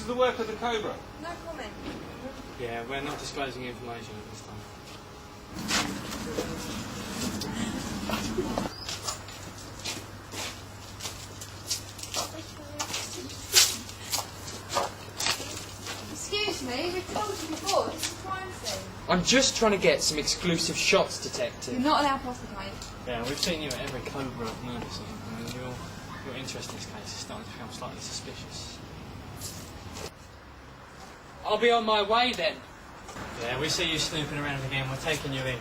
of the work of the Cobra? No comment. Yeah, we're not disclosing information at this time. Excuse me, we've told you before, this is a crime scene. I'm just trying to get some exclusive shots, Detective. You're not allowed past the gate. Yeah, we've seen you at every Cobra murder scene. I mean, your interest in this case is starting to become slightly suspicious. I'll be on my way then. Yeah, we see you snooping around again. We're taking you in.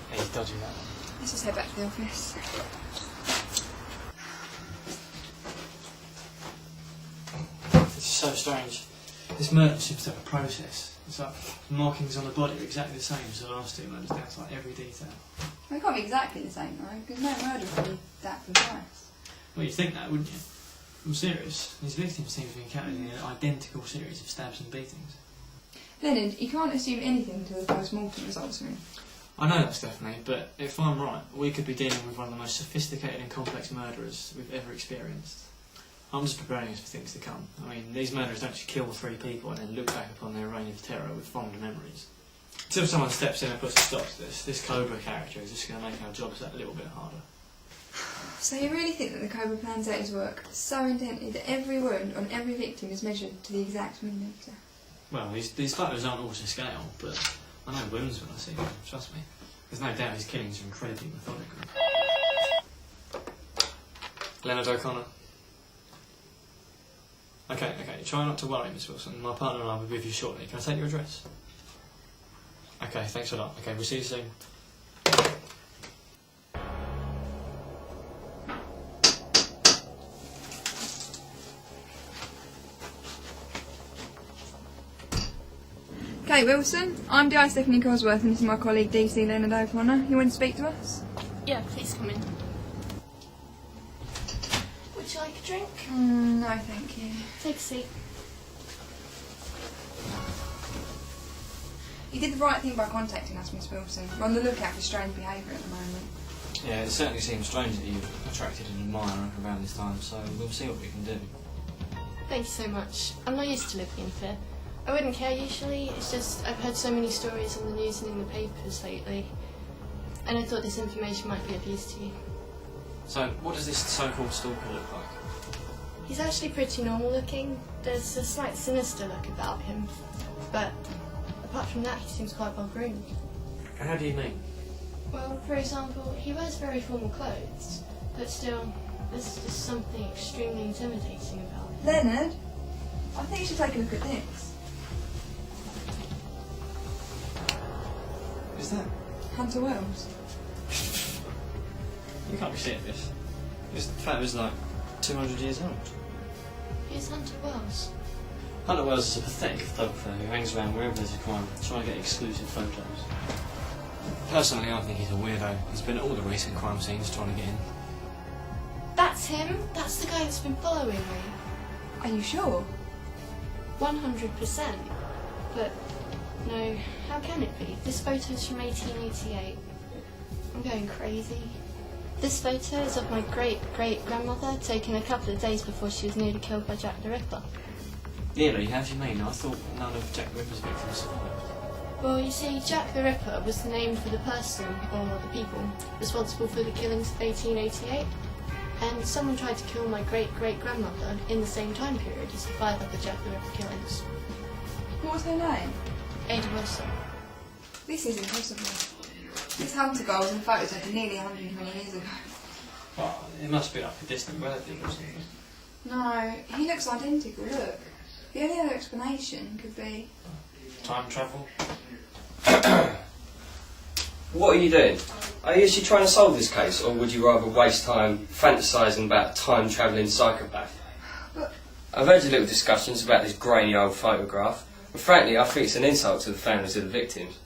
Hey, he's dodgy, that one. Let's just head back to the office. This is so strange. This murder seems to have a process. It's like markings on the body are exactly the same as the last two murders, down to like every detail. They can't be exactly the same, though, because no murder would be that precise. Well, you'd think that, wouldn't you? I'm serious. These victims seem to be encountered in an identical series of stabs and beatings. Leonard, you can't assume anything until the post-mortem results are in. I know that, Stephanie, but if I'm right, we could be dealing with one of the most sophisticated and complex murderers we've ever experienced. I'm just preparing us for things to come. I mean, these murderers don't just kill 3 people and then look back upon their reign of terror with fond memories. Until someone steps in and puts a stop to this Cobra character is just going to make our jobs that little bit harder. So you really think that the Cobra plans out his work so intently that every wound on every victim is measured to the exact millimetre? Well, these photos aren't all to scale, but I know wounds when I see them, trust me. There's no doubt his killings are incredibly methodical. Leonard O'Connor. Okay, try not to worry, Miss Wilson. My partner and I will be with you shortly. Can I take your address? Okay, thanks a lot. Okay, we'll see you soon. Okay, Wilson, I'm DI Stephanie Cosworth and this is my colleague DC Leonard O'Connor. You want to speak to us? Yeah, please come in. Would you like a drink? No, thank you. Take a seat. You did the right thing by contacting us, Miss Wilson. We're on the lookout for strange behaviour at the moment. Yeah, it certainly seems strange that you've attracted an admirer around this time, so we'll see what we can do. Thank you so much. I'm not used to living in fear. I wouldn't care usually, it's just I've heard so many stories on the news and in the papers lately, and I thought this information might be of use to you. So, what does this so-called stalker look like? He's actually pretty normal looking. There's a slight sinister look about him, but apart from that he seems quite well groomed. How do you mean? Well, for example, he wears very formal clothes, but still, there's just something extremely intimidating about him. Leonard, I think you should take a look at this. Who's that? Hunter Wells. You can't be serious. This photo is like 200 years old. He's Hunter Wells. Hunter Wells is a pathetic photographer who hangs around wherever there's a crime, trying to get exclusive photos. Personally, I think he's a weirdo. He's been at all the recent crime scenes trying to get in. That's him. That's the guy that's been following me. Are you sure? 100%. But no, how can it be? This photo's from 1888. I'm going crazy. This photo is of my great-great-grandmother, taken a couple of days before she was nearly killed by Jack the Ripper. Nearly? How do you mean? I thought none of Jack the Ripper's victims survived. Well, you see, Jack the Ripper was the name for the person, or the people, responsible for the killings of 1888. And someone tried to kill my great-great-grandmother in the same time period as the 5 other Jack the Ripper killings. What was her name? Ada Wilson. This is impossible. This Hunter guy was in the photo taken nearly 120 years ago. Well, it must be like a distant relative or something. No, he looks identical, look. The only other explanation could be... Time travel? What are you doing? Are you actually trying to solve this case, or would you rather waste time fantasising about a time-travelling psychopath? But... I've heard your little discussions about this grainy old photograph, and frankly I think it's an insult to the families of the victims.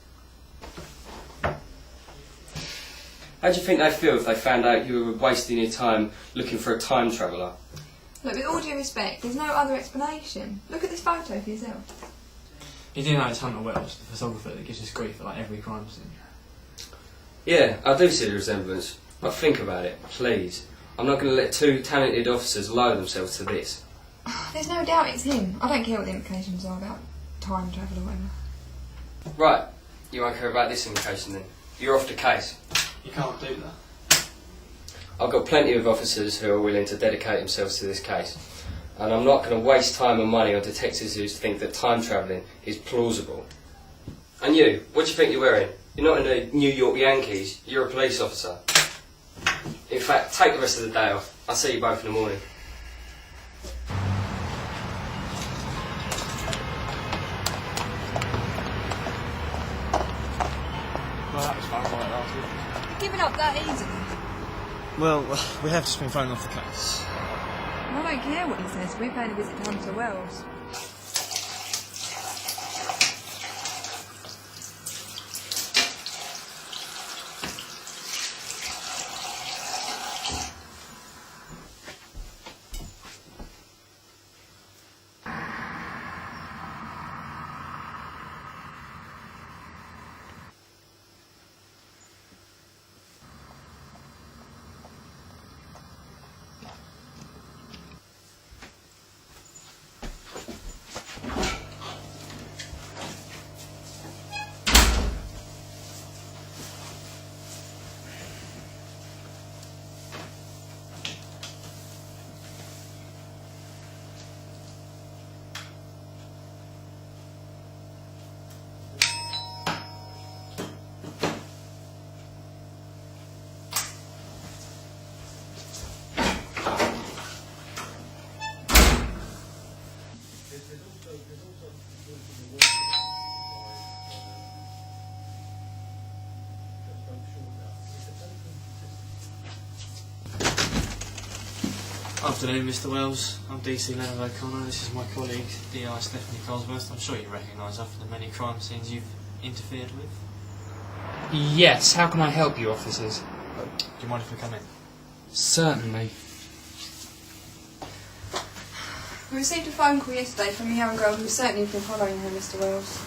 How do you think they'd feel if they found out you were wasting your time looking for a time traveller? Look, with all due respect, there's no other explanation. Look at this photo for yourself. You do know it's Hunter Wells, the photographer that gives us grief at like every crime scene. Yeah, I do see the resemblance, but think about it, please. I'm not going to let 2 talented officers lower themselves to this. There's no doubt it's him. I don't care what the implications are about time travel or whatever. Right, you won't care about this implication then. You're off the case. You can't do that. I've got plenty of officers who are willing to dedicate themselves to this case. And I'm not going to waste time and money on detectives who think that time travelling is plausible. And you, what do you think you're wearing? You're not in the New York Yankees, you're a police officer. In fact, take the rest of the day off. I'll see you both in the morning. Well, that was fun, wasn't it, last week? Giving up that easily. Well, we have just been thrown off the case. I don't care what he says. We're paying a visit to Hunter Wells. Afternoon, Mr. Wells. I'm DC Leonard O'Connor. This is my colleague, DI Stephanie Cosworth. I'm sure you recognise her from the many crime scenes you've interfered with. Yes, how can I help you, officers? Do you mind if we come in? Certainly. We received a phone call yesterday from a young girl who's certainly been following her, Mr. Wells.